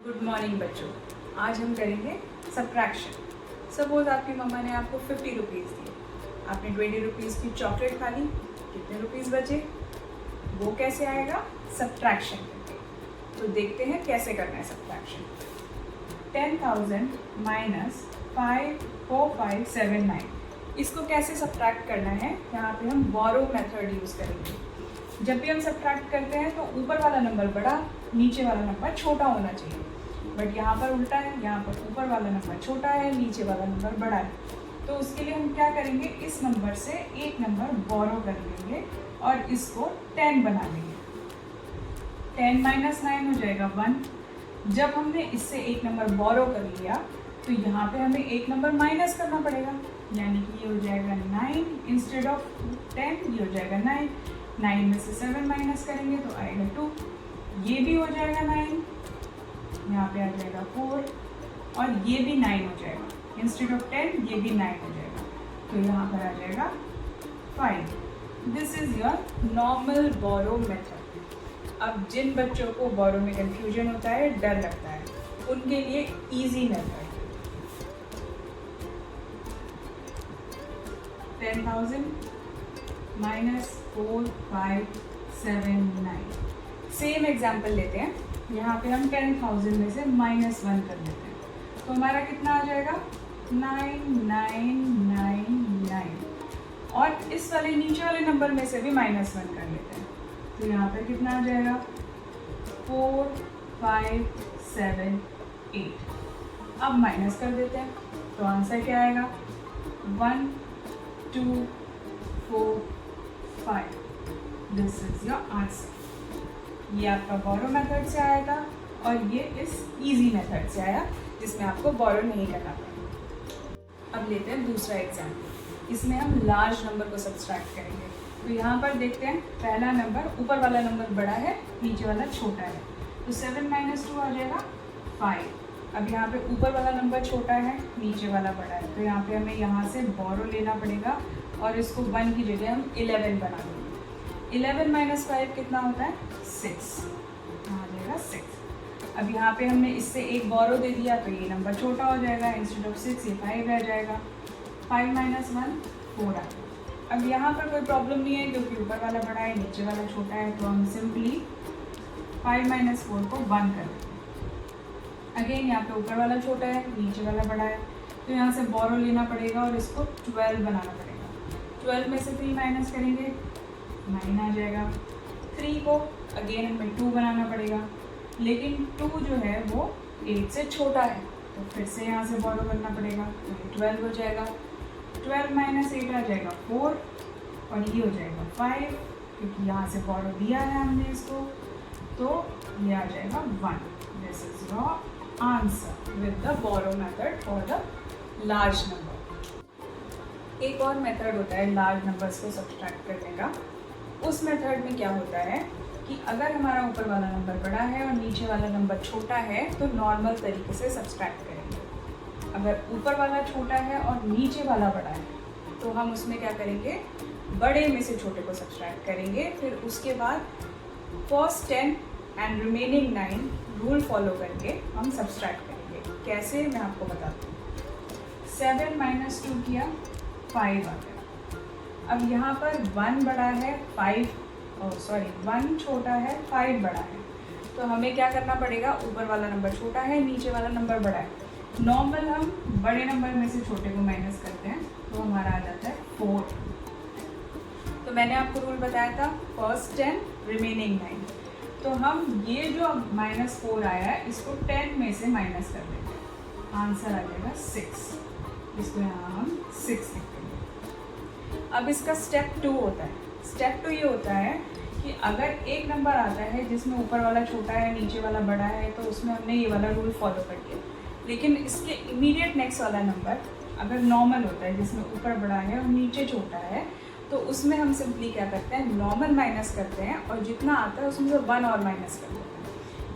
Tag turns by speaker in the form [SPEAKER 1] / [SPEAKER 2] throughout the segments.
[SPEAKER 1] Good morning बच्चों। आज हम करेंगे सब्ट्रैक्शन। सपोज आपकी मम्मा ने आपको 50 रुपीज़ दिए, आपने 20 रुपीज़ की चॉकलेट खा ली, कितने रुपीज़ बचे? वो कैसे आएगा? सब्ट्रैक्शन करके। तो देखते हैं कैसे करना है सब्ट्रैक्शन। 10,000 माइनस 54579, इसको कैसे सब्ट्रैक्ट करना है? यहाँ पे हम बोरो मेथड यूज़ करेंगे। जब भी हम सब्ट्रैक्ट करते हैं तो ऊपर वाला नंबर बड़ा, नीचे वाला नंबर छोटा होना चाहिए, बट यहाँ पर उल्टा है। यहाँ पर ऊपर वाला नंबर छोटा है, नीचे वाला नंबर बड़ा है। तो उसके लिए हम क्या करेंगे, इस नंबर से एक नंबर बोरो कर लेंगे और इसको 10 बना लेंगे। 10 माइनस 9 हो जाएगा 1। जब हमने इससे एक नंबर बोरो कर लिया तो यहाँ पे हमें एक नंबर माइनस करना पड़ेगा, यानी कि ये हो जाएगा 9 इंस्टेड ऑफ 10, ये हो जाएगा 9। 9 में से 7 माइनस करेंगे तो आएगा 2, ये भी हो जाएगा 9, यहाँ पे आ जाएगा 4 और ये भी 9 हो जाएगा। इंस्टेड ऑफ 10 ये भी 9 हो जाएगा, तो यहाँ पर आ जाएगा 5। This is your normal borrow method. अब जिन बच्चों को बोरो में कंफ्यूजन होता है, डर लगता है, उनके लिए easy method 10,000 minus 4579। Same example लेते हैं। यहाँ पे हम 10,000 में से -1 कर लेते हैं, तो हमारा कितना आ जाएगा? 9999। और इस वाले नीचे वाले नंबर में से भी -1 कर लेते हैं, तो यहाँ पे कितना आ जाएगा? 4578। अब माइनस कर देते हैं, तो आंसर क्या आएगा? 1 2 4 5। This is your answer. ये आपका बोरो मेथड से आया था और ये इस इजी मेथड से आया जिसमें आपको बोरो नहीं करना पड़ेगा। अब लेते हैं दूसरा एग्जाम्पल। इसमें हम लार्ज नंबर को सब्सट्रैक्ट करेंगे। तो यहाँ पर देखते हैं, पहला नंबर, ऊपर वाला नंबर बड़ा है, नीचे वाला छोटा है, तो 7 माइनस 2 आ जाएगा 5। अब यहाँ पे ऊपर वाला नंबर छोटा है, नीचे वाला बड़ा है, तो यहाँ पे हमें यहाँ से बोरो लेना पड़ेगा और इसको 1 की जगह हम 11 बना देंगे। 11 माइनस 5 कितना होता है? 6, आ जाएगा 6। अब यहाँ पे हमने इससे एक बोरो दे दिया तो ये नंबर छोटा हो जाएगा, इंस्टेड ऑफ 6 ये 5 रह जाएगा। 5 माइनस 1 4 आ जाएगा। अब यहाँ पर कोई प्रॉब्लम नहीं है क्योंकि ऊपर वाला बड़ा है, नीचे वाला छोटा है, तो हम सिंपली 5 माइनस 4 को 1 कर देते हैं। अगेन यहाँ पे ऊपर वाला छोटा है, नीचे वाला बड़ा है, तो यहाँ से बोरो लेना पड़ेगा और इसको 12 बनाना पड़ेगा। 12 में से 3 माइनस करेंगे, 9 आ जाएगा। 3 को अगेन हमें 2 बनाना पड़ेगा, लेकिन 2 जो है वो 8 से छोटा है, तो फिर से यहाँ से बोरो करना पड़ेगा, तो ये 12 हो जाएगा। 12 माइनस 8 आ जाएगा 4 और ये हो जाएगा 5, क्योंकि यहाँ से बोरो दिया है हमने इसको, तो ये आ जाएगा 1। This is your answer with the borrow method for the large number. एक और मेथड होता है लार्ज नंबर्स को सब्सट्रैक्ट करने का। उस मेथड में क्या होता है कि अगर हमारा ऊपर वाला नंबर बड़ा है और नीचे वाला नंबर छोटा है तो नॉर्मल तरीके से सब्सट्रैक्ट करेंगे। अगर ऊपर वाला छोटा है और नीचे वाला बड़ा है तो हम उसमें क्या करेंगे, बड़े में से छोटे को सब्सट्रैक्ट करेंगे। फिर उसके बाद first 10 and remaining 9 rule follow करके हम सब्सट्रैक्ट करेंगे। कैसे, मैं आपको बताती हूँ। 7 माइनस 2 किया, 5 आ गया। अब यहाँ पर 1 बड़ा है, 1 छोटा है, 5 बड़ा है, तो हमें क्या करना पड़ेगा, ऊपर वाला नंबर छोटा है, नीचे वाला नंबर बड़ा है। नॉर्मल हम बड़े नंबर में से छोटे को माइनस करते हैं तो हमारा आ जाता है 4। तो मैंने आपको रूल बताया था फर्स्ट 10 रिमेनिंग 9, तो हम ये जो -4 आया है इसको 10 में से माइनस कर देंगे, आंसर आ जाएगा 6। इसको यहाँ हम 6 लिख देंगे। अब इसका स्टेप 2 होता है। स्टेप 2 ये होता है कि अगर एक नंबर आता है जिसमें ऊपर वाला छोटा है, नीचे वाला बड़ा है, तो उसमें हमने ये वाला रूल फॉलो कर लिया। लेकिन इसके इमीडिएट नेक्स्ट वाला नंबर अगर नॉर्मल होता है, जिसमें ऊपर बड़ा है और नीचे छोटा है, तो उसमें हम सिंपली क्या करते हैं, नॉर्मल माइनस करते हैं और जितना आता है उसमें से 1 और माइनस कर देते हैं।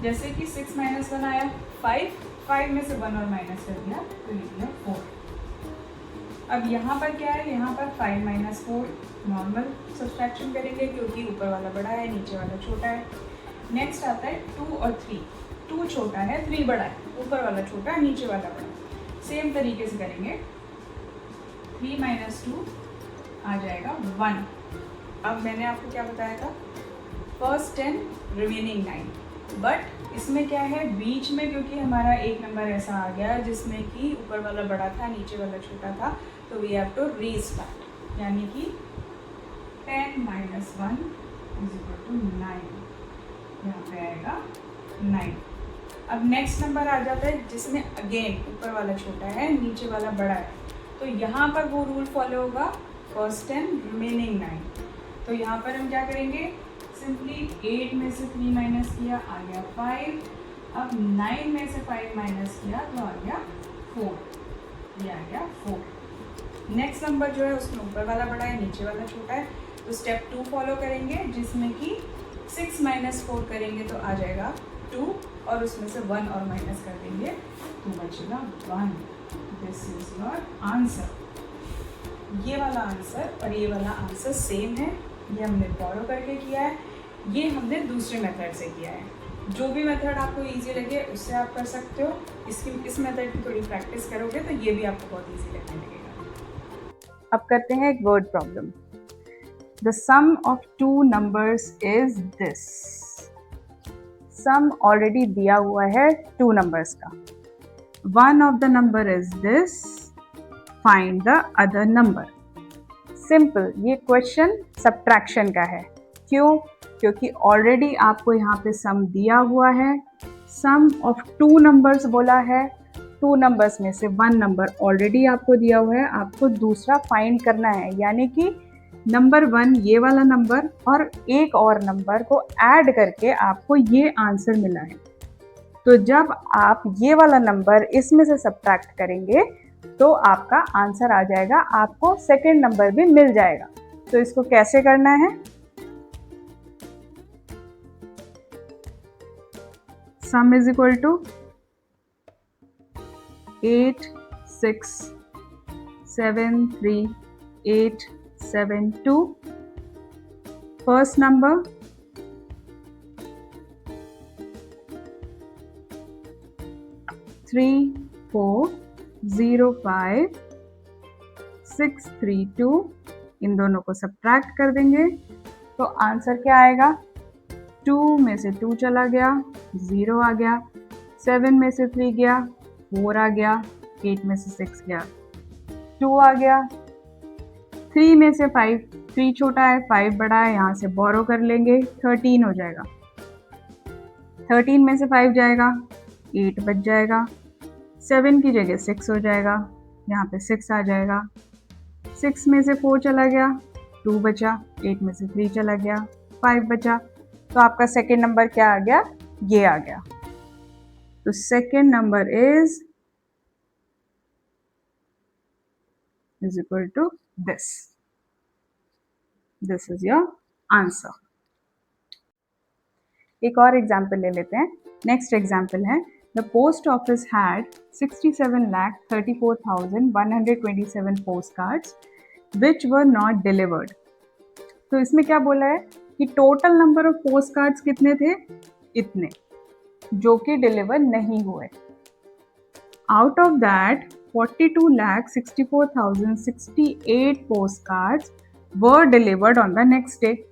[SPEAKER 1] जैसे कि 6 माइनस 1 आया 5 में से 1 और माइनस कर दिया तो ये दिया 4। अब यहाँ पर क्या है, यहाँ पर 5 माइनस 4 नॉर्मल सब्सट्रैक्शन करेंगे क्योंकि ऊपर वाला बड़ा है, नीचे वाला छोटा है। नेक्स्ट आता है 2 और 3। 2 छोटा है, 3 बड़ा है, ऊपर वाला छोटा है, नीचे वाला बड़ा। सेम तरीके से करेंगे, 3 माइनस 2 आ जाएगा 1। अब मैंने आपको क्या बताया था, फर्स्ट 10 रिमेनिंग 9, बट इसमें क्या है बीच में, क्योंकि हमारा एक नंबर ऐसा आ गया जिसमें कि ऊपर वाला बड़ा था, नीचे वाला छोटा था, तो वी हैव टू रीस्टार्ट, यानी कि 10 माइनस 1 इज इक्वल टू 9, यहाँ पे आएगा 9। अब नेक्स्ट नंबर आ जाता है जिसमें अगेन ऊपर वाला छोटा है, नीचे वाला बड़ा है, तो यहाँ पर वो रूल फॉलो होगा, फर्स्ट 10 रिमेनिंग 9। तो यहाँ पर हम क्या करेंगे, सिंपली 8 में से 3 माइनस किया, आ गया 5। अब 9 में से 5 माइनस किया तो आ गया 4, ये आ गया 4। नेक्स्ट नंबर जो है उसमें ऊपर वाला बड़ा है, नीचे वाला छोटा है, तो स्टेप 2 फॉलो करेंगे, जिसमें कि 6 माइनस 4 करेंगे तो आ जाएगा 2, और उसमें से 1 और माइनस कर देंगे तो बचेगा 1। This is your answer. ये वाला आंसर और ये वाला आंसर सेम है, ये हमने बोरो करके किया है, ये हमने दूसरे मेथड से किया है। जो भी मेथड आपको इजी लगे उससे आप कर सकते हो। इस मेथड की थोड़ी प्रैक्टिस करोगे तो ये भी आपको बहुत इजी लगने लगेगा। अब करते हैं एक word problem. The sum of 2 numbers is this. Sum already दिया हुआ है 2 नंबर्स का। One of the number is this, find the other number. Simple, ये क्वेश्चन सब्ट्रैक्शन का है। क्यों? क्योंकि ऑलरेडी आपको यहाँ पे सम दिया हुआ है। सम ऑफ 2 नंबर्स बोला है, 2 नंबर्स में से 1 नंबर ऑलरेडी आपको दिया हुआ है, आपको दूसरा फाइंड करना है, यानी कि नंबर 1 ये वाला नंबर और एक और नंबर को ऐड करके आपको ये आंसर मिला है। तो जब आप ये वाला नंबर इसमें से सब्ट्रैक्ट करेंगे तो आपका आंसर आ जाएगा, आपको सेकेंड नंबर भी मिल जाएगा। तो इसको कैसे करना है, sum is equal to 8 6 7 3 8 7 2, first number 3 4 0 5 6 3 2, इन दोनों को सब्ट्रैक्ट कर देंगे तो आंसर क्या आएगा, 2 में से 2 चला गया, 0 आ गया, 7 में से 3 गया, 4 आ गया, 8 में से 6 गया, 2 आ गया, 3 में से 5, 3 छोटा है 5 बड़ा है, यहाँ से बोरो कर लेंगे, 13 हो जाएगा। 13 में से 5 जाएगा, 8 बच जाएगा, 7 की जगह 6 हो जाएगा, यहाँ पे 6 आ जाएगा, 6 में से 4 चला गया, 2 बचा, 8 में से 3 चला गया, 5 बचा, तो आपका सेकेंड नंबर क्या आ गया, ये आ गया। तो second number is equal to this. This is your answer. एक और एग्जाम्पल ले लेते हैं। नेक्स्ट एग्जाम्पल है, the post office had 67,34,127 postcards which were not delivered. तो इसमें क्या बोला है कि total number of postcards कितने थे, इतने, जो कि डिलीवर नहीं हुए। Out of that 42,64,068 postcards were delivered on the next day.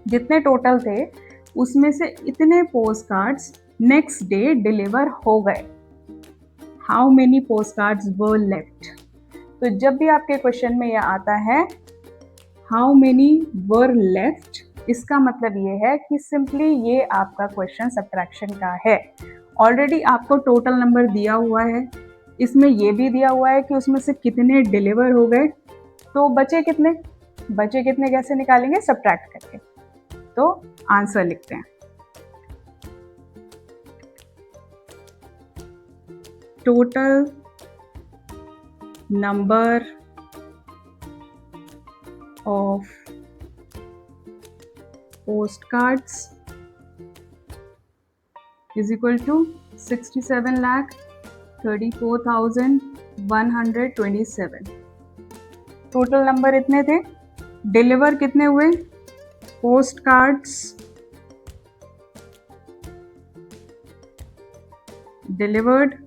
[SPEAKER 1] जितने टोटल थे उसमें से इतने post cards next day deliver हो गए। How many post cards were left. तो जब भी आपके क्वेश्चन में यह आता है हाउ मेनी वर लेफ्ट, इसका मतलब ये है कि सिंपली ये आपका क्वेश्चन सब्ट्रैक्शन का है। ऑलरेडी आपको टोटल नंबर दिया हुआ है, इसमें ये भी दिया हुआ है कि उसमें से कितने डिलीवर हो गए, तो बचे कितने, बचे कितने कैसे निकालेंगे, सब्ट्रैक्ट करके। तो आंसर लिखते हैं, total number of postcards is equal to 67,34,127। Total number इतने थे, डिलीवर कितने हुए, पोस्ट कार्ड्स delivered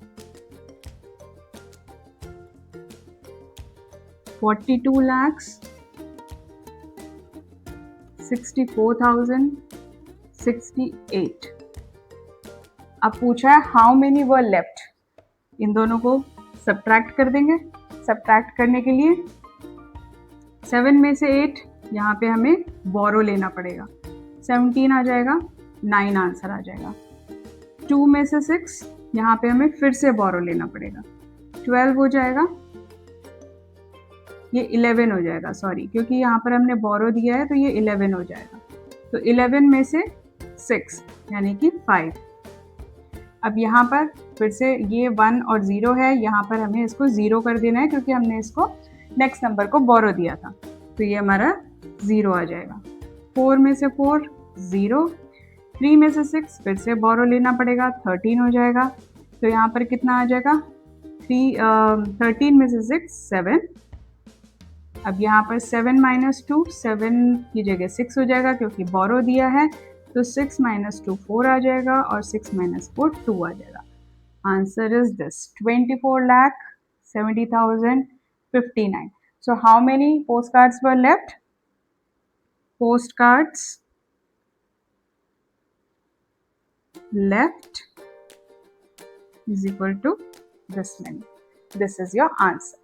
[SPEAKER 1] 42 lakhs 64,068. अब पूछा है हाउ मेनी वर लेफ्ट. इन दोनों को सब्ट्रैक्ट कर देंगे. सब्ट्रैक्ट करने के लिए 7 में से 8 यहाँ पे हमें बोरो लेना पड़ेगा. 17 आ जाएगा, 9 आंसर आ जाएगा. 2 में से 6 यहाँ पे हमें फिर से बोरो लेना पड़ेगा. 12 हो जाएगा, ये 11 हो जाएगा. सॉरी, क्योंकि यहाँ पर हमने बोरो दिया है तो ये 11 हो जाएगा. तो 11 में से 6 यानी कि 5. अब यहाँ पर फिर से ये 1 और 0 है, यहाँ पर हमें इसको 0 कर देना है क्योंकि हमने इसको नेक्स्ट नंबर को बोरो दिया था. तो ये हमारा 0 आ जाएगा. 4 में से 4 0. 3 में से 6 फिर से बोरो लेना पड़ेगा, 13 हो जाएगा. तो यहाँ पर कितना आ जाएगा, 13 में से 6 7. अब यहाँ पर 7 माइनस 2, 7 की जगह 6 हो जाएगा क्योंकि बोरो दिया है. तो 6 माइनस 2 4 आ जाएगा और 6 माइनस 4 2 आ जाएगा. Answer is this 24,70,059. So how many postcards were left? Postcards left is equal to this many. This is your answer.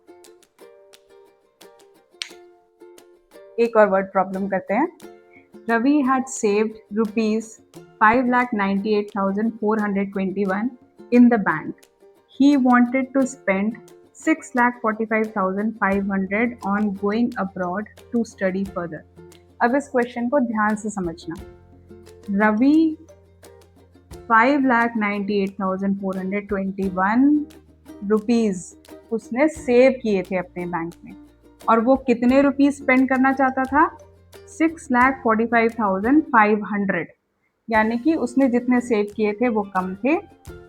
[SPEAKER 1] एक और वर्ड प्रॉब्लम करते हैं. Ravi had saved rupees 5,98,421 in the bank. He wanted to spend 6,45,500 on going abroad to study further. अब इस question को ध्यान से समझना. रवि 5,98,421 रुपीज़ उसने सेव किए थे अपने बैंक में, और वो कितने रुपीज़ स्पेंड करना चाहता था, 6,45,500. यानी कि उसने जितने सेव किए थे वो कम थे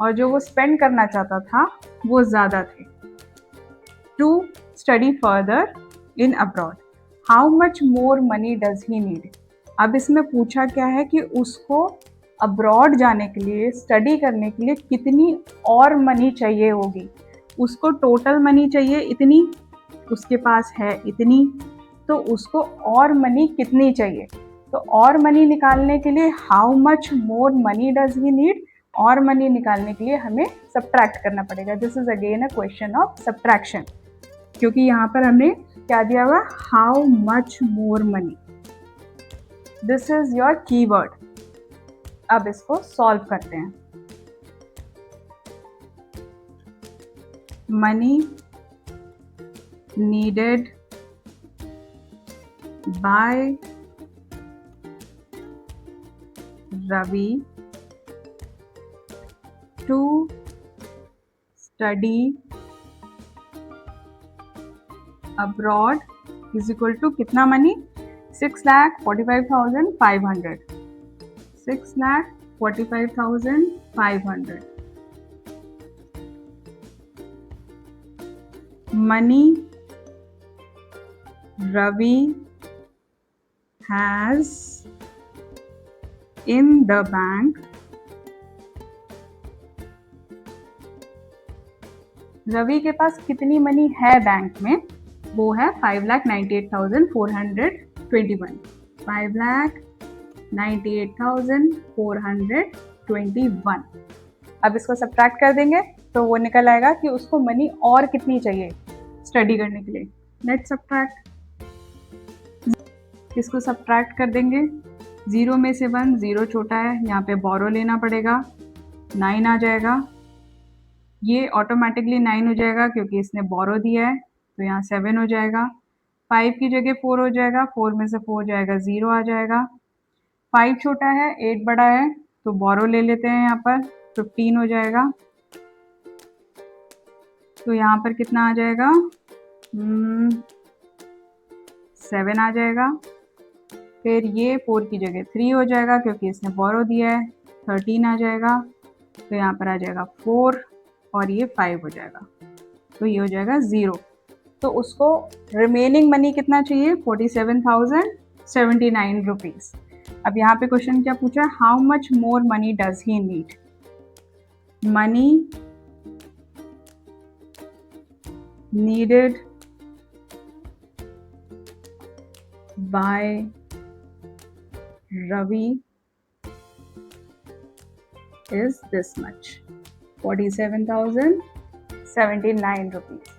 [SPEAKER 1] और जो वो स्पेंड करना चाहता था वो ज़्यादा थे. To study further in abroad, how much more money does he need. अब इसमें पूछा क्या है कि उसको अब्रॉड जाने के लिए, स्टडी करने के लिए कितनी और मनी चाहिए होगी. उसको टोटल मनी चाहिए इतनी, उसके पास है इतनी, तो उसको और मनी कितनी चाहिए. तो और मनी निकालने के लिए how much more money does he need, और मनी निकालने के लिए हमें सब्ट्रैक्ट करना पड़ेगा. This is again a question of subtraction, क्योंकि यहाँ पर हमने क्या दिया हुआ, how much more money. This is your keyword. अब इसको सॉल्व करते हैं. Money needed by Ravi to study abroad is equal to कितना money, 6,45,500. 6,45,500. Money Ravi has in the bank. Ravi के पास कितनी मनी है बैंक में, वो है 5,98,421. 5,98,421. अब इसको सब्ट्रैक्ट कर देंगे तो वो निकल आएगा कि उसको मनी और कितनी चाहिए स्टडी करने के लिए. Let's subtract. इसको सब्ट्रैक्ट कर देंगे. 0 में से 1, 0 छोटा है, यहाँ पे बोरो लेना पड़ेगा, 9 आ जाएगा. ये ऑटोमेटिकली 9 हो जाएगा क्योंकि इसने बोरो दिया है, तो यहाँ 7 हो जाएगा. 5 की जगह 4 हो जाएगा, 4 में से 4 जाएगा, 0 आ जाएगा. 5 छोटा है, 8 बड़ा है, तो बोरो ले लेते हैं. यहाँ पर 15 हो जाएगा. तो यहाँ पर कितना आ जाएगा, 7 आ जाएगा. फिर ये 4 की जगह 3 हो जाएगा क्योंकि इसने बोरो दिया है, 13 आ जाएगा. तो यहाँ पर आ जाएगा 4 और ये 5 हो जाएगा, तो ये हो जाएगा 0. तो उसको रिमेनिंग मनी कितना चाहिए, 47,079 रुपीज़. अब यहाँ पे क्वेश्चन क्या पूछा है, how much more money does he need. Money needed by Ravi is this much, 47,079 rupees.